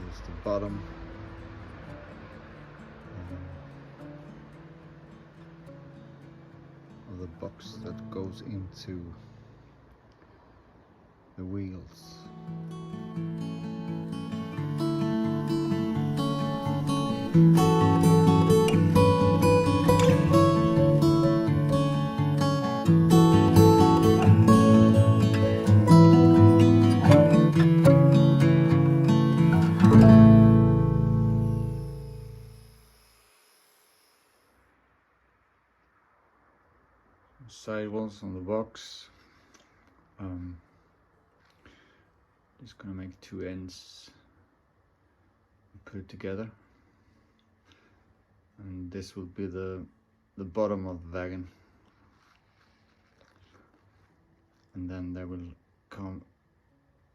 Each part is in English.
Here's the bottom. Of the box that goes into the wheels. Sidewalls on the box. Just gonna make two ends and put it together, and this will be the bottom of the wagon, and then there will come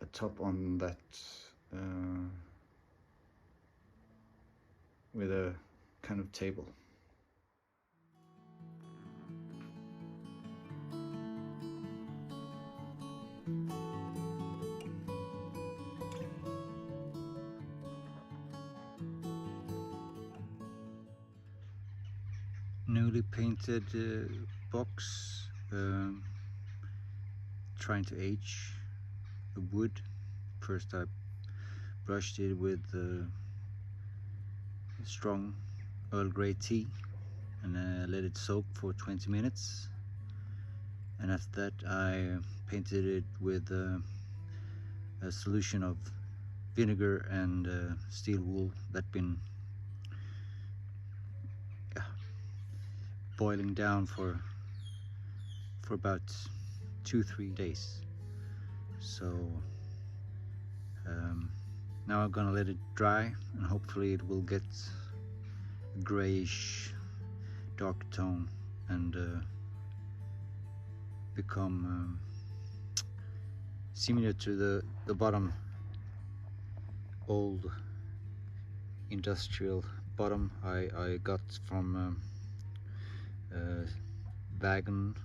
a top on that with a kind of table. Newly painted box, trying to age the wood. First I brushed it with strong Earl Grey tea and let it soak for 20 minutes, and after that I painted it with a solution of vinegar and steel wool that been boiling down for about 2-3 days. So now I'm gonna let it dry, and hopefully it will get a grayish dark tone and become similar to the bottom, old industrial bottom I got from wagon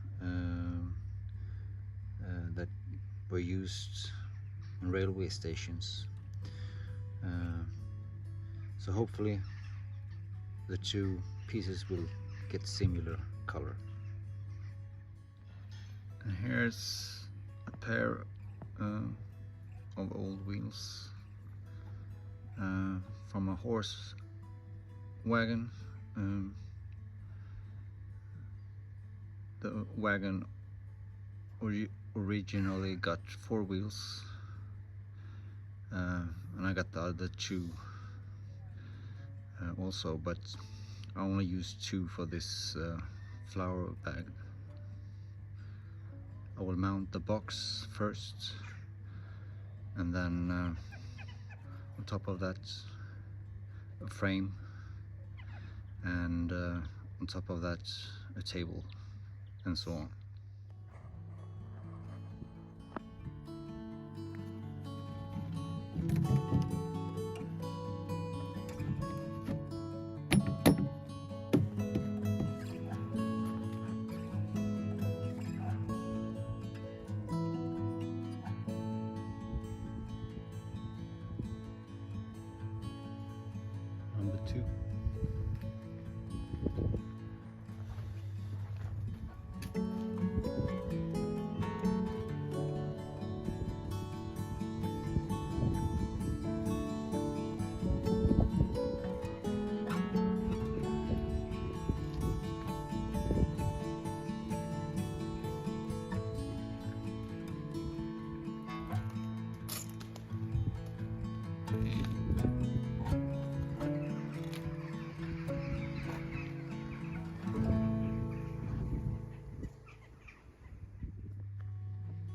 that were used in railway stations. So hopefully the two pieces will get similar color. And here's a pair of old wheels from a horse wagon. The wagon originally got 4 wheels, and I got the other 2 also, but I only used 2 for this flower bag. I will mount the box first, and then on top of that a frame, and on top of that a table, and so on. Number 2.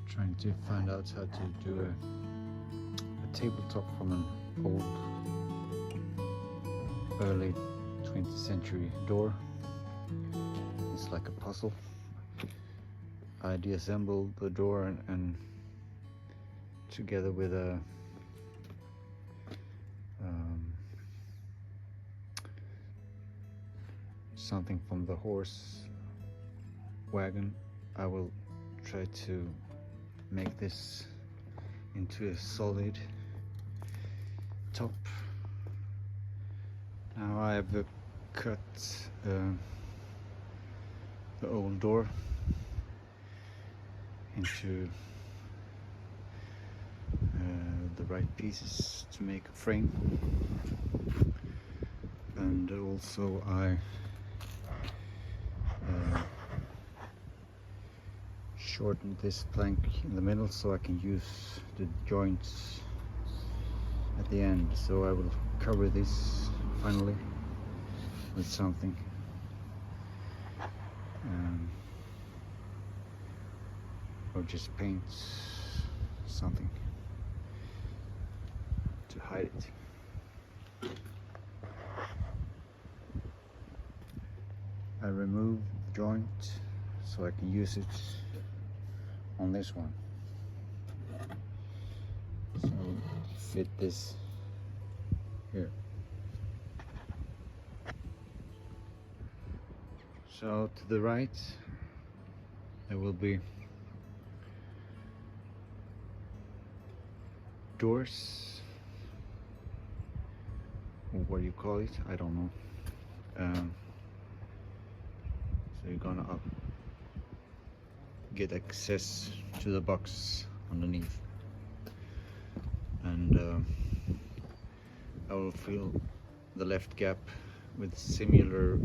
Trying to find out how to do a tabletop from an old early 20th century door. It's like a puzzle. I deassembled the door and together with a something from the horse wagon, I will try to make this into a solid top. Now I have cut the old door into the right pieces to make a frame, and also I shortened this plank in the middle so I can use the joints at the end. So I will cover this finally with something, or just paint something to hide it. I remove the joint so I can use it on this one. So fit this here. So to the right there will be doors, or what do you call it? I don't know. So you're gonna get access to the box underneath, and I will fill the left gap with similar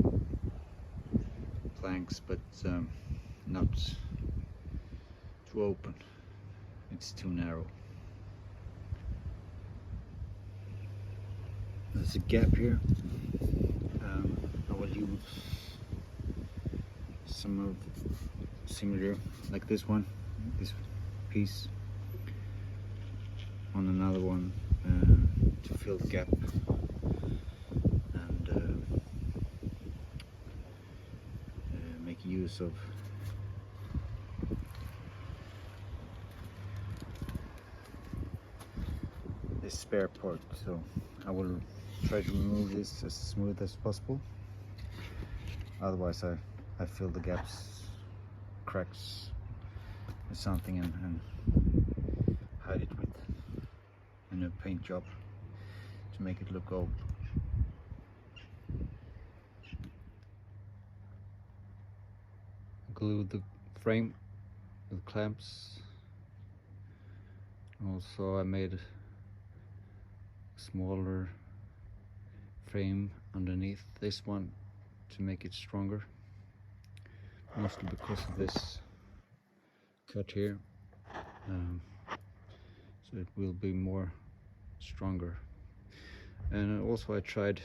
planks, but not too open. It's too narrow. There's a gap here. I will use some of similar, like this one, this piece, on another one to fill the gap, and make use of this spare part. So I will try to remove this as smooth as possible, otherwise I fill the gaps, cracks with something, and hide it with a new paint job to make it look old. Glue the frame with clamps. Also I made a smaller frame underneath this one to make it stronger, mostly because of this cut here, so it will be more stronger. And also I tried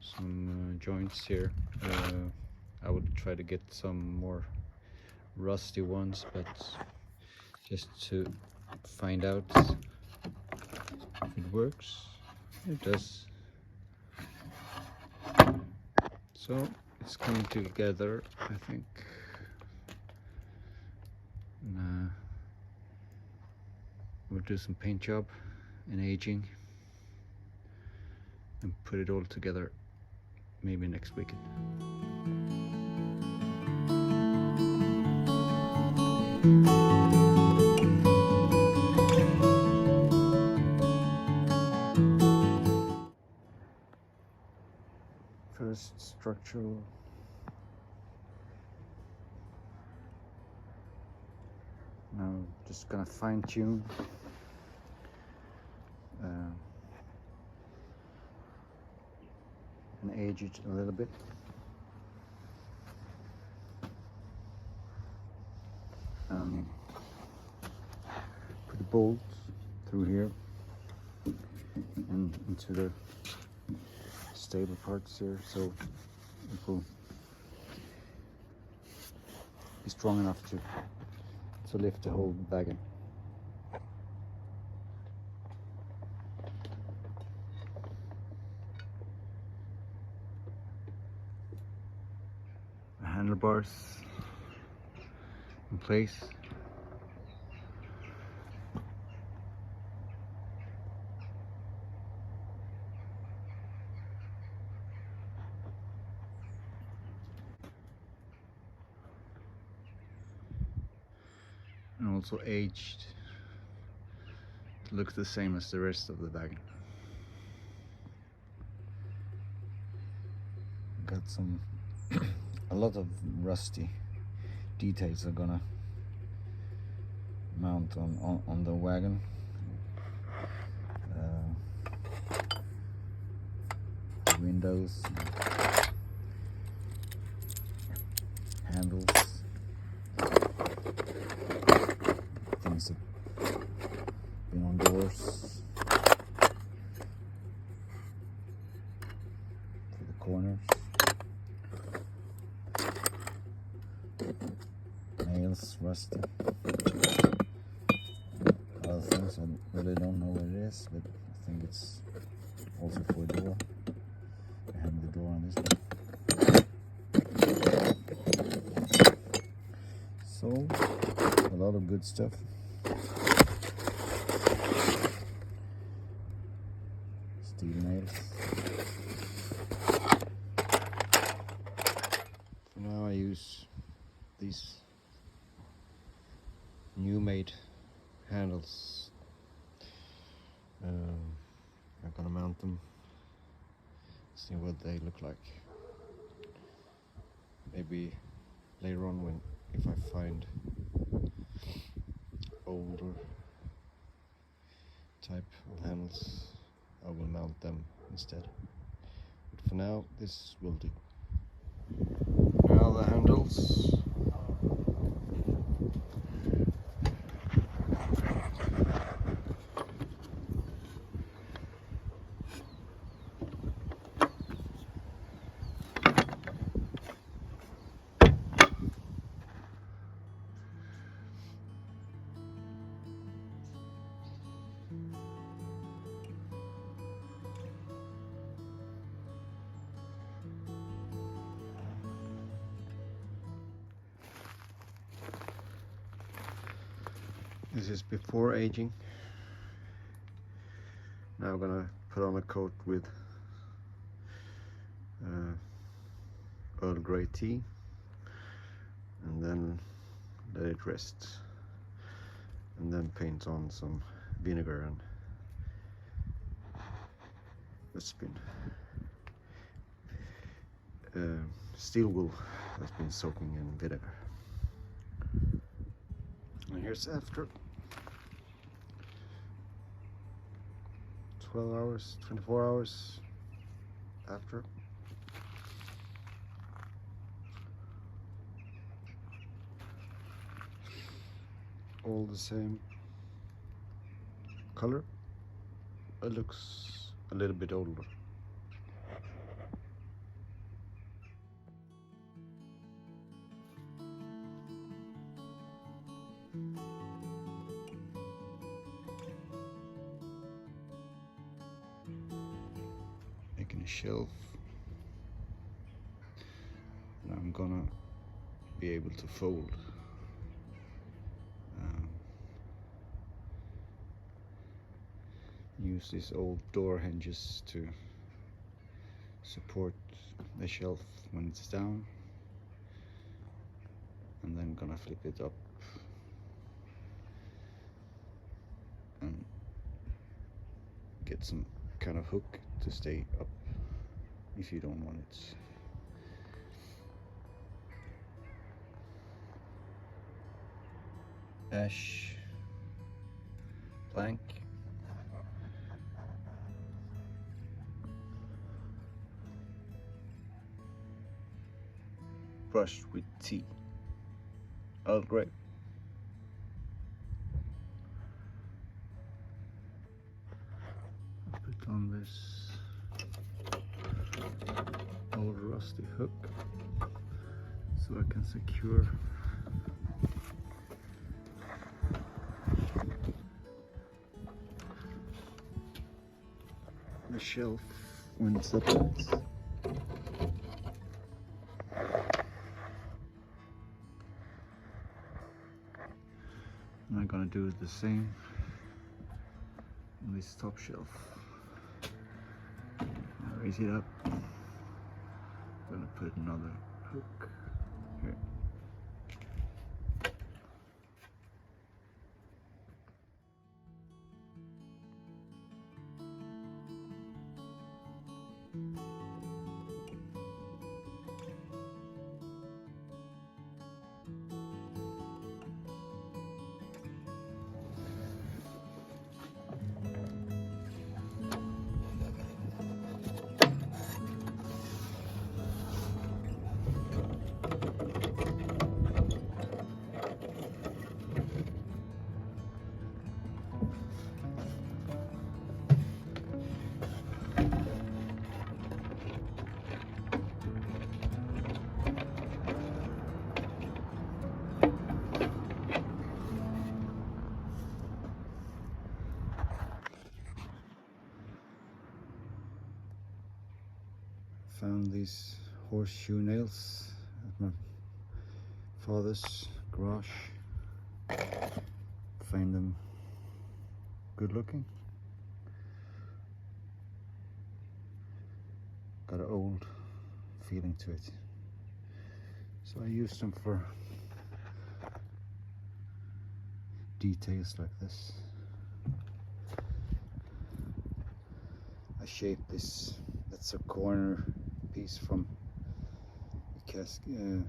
some joints here. I would try to get some more rusty ones, but just to find out if it works. It does. So it's coming together, I think. We'll do some paint job and aging and put it all together maybe next weekend. First structural. Now just gonna fine tune and age it a little bit. Put the bolts through here and into the stable parts here, so it will be strong enough to lift the whole wagon. The handlebars in place. And also aged. It looks the same as the rest of the wagon. got some a lot of rusty details are gonna mount on the wagon. Windows, handles, things that been on doors, for the corners, nails, rusty, other things. I really don't know what it is, but I think it's also for a door. I have the door on this one. So, a lot of good stuff. Steel nails. For now I use these new made handles. I'm gonna mount them, see what they look like. Maybe later on, if I find older type of handles, I will mount them instead. But for now, this will do. Now the handles. This is before aging. Now I'm gonna put on a coat with Earl Grey tea and then let it rest, and then paint on some vinegar and that's been steel wool that's been soaking in vinegar. And here's after 12 hours, 24 hours after. All the same color. It looks a little bit older. Making a shelf. And I'm gonna be able to fold. Use these old door hinges to support the shelf when it's down, and then gonna flip it up and get some kind of hook to stay up if you don't want it. Ash plank. Brushed with tea. Earl Grey. Put on this old rusty hook so I can secure the shelf when it's upright. And I'm gonna do the same on this top shelf. Raise it up. I'm gonna put another hook here. Found these horseshoe nails at my father's garage. Find them good looking. Got an old feeling to it, so I used them for details like this. I shaped this. That's a corner piece from the cask. They're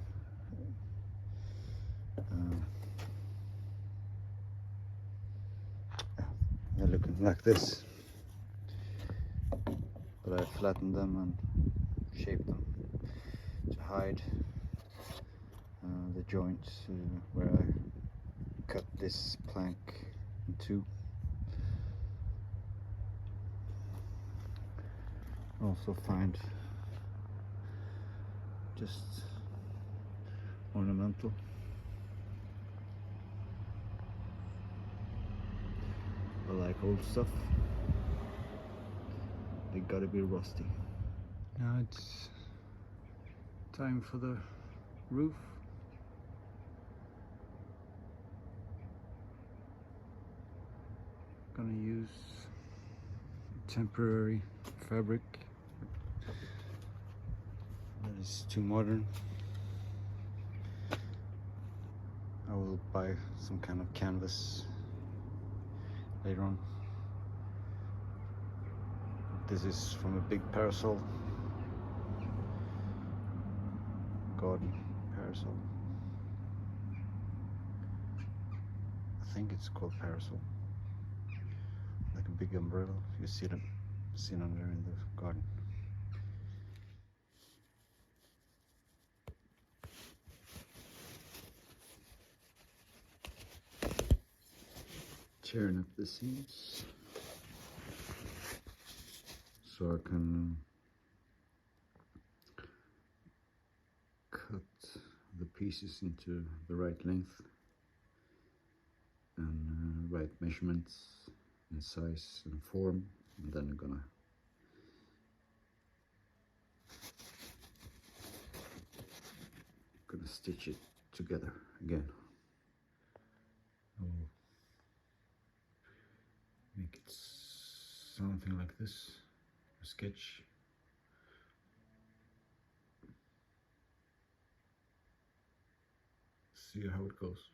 looking like this, but I flattened them and shaped them to hide the joints where I cut this plank in two. Also find just ornamental. I like old stuff. They gotta be rusty. Now it's time for the roof. Gonna use temporary fabric that is too modern. I will buy some kind of canvas later on. This is from a big parasol, garden parasol. I think it's called parasol. Like a big umbrella. You see them seen under in the garden. Tearing up the seams so I can cut the pieces into the right length and right measurements and size and form, and then I'm gonna stitch it together again. I'll make it something like this, a sketch. See how it goes.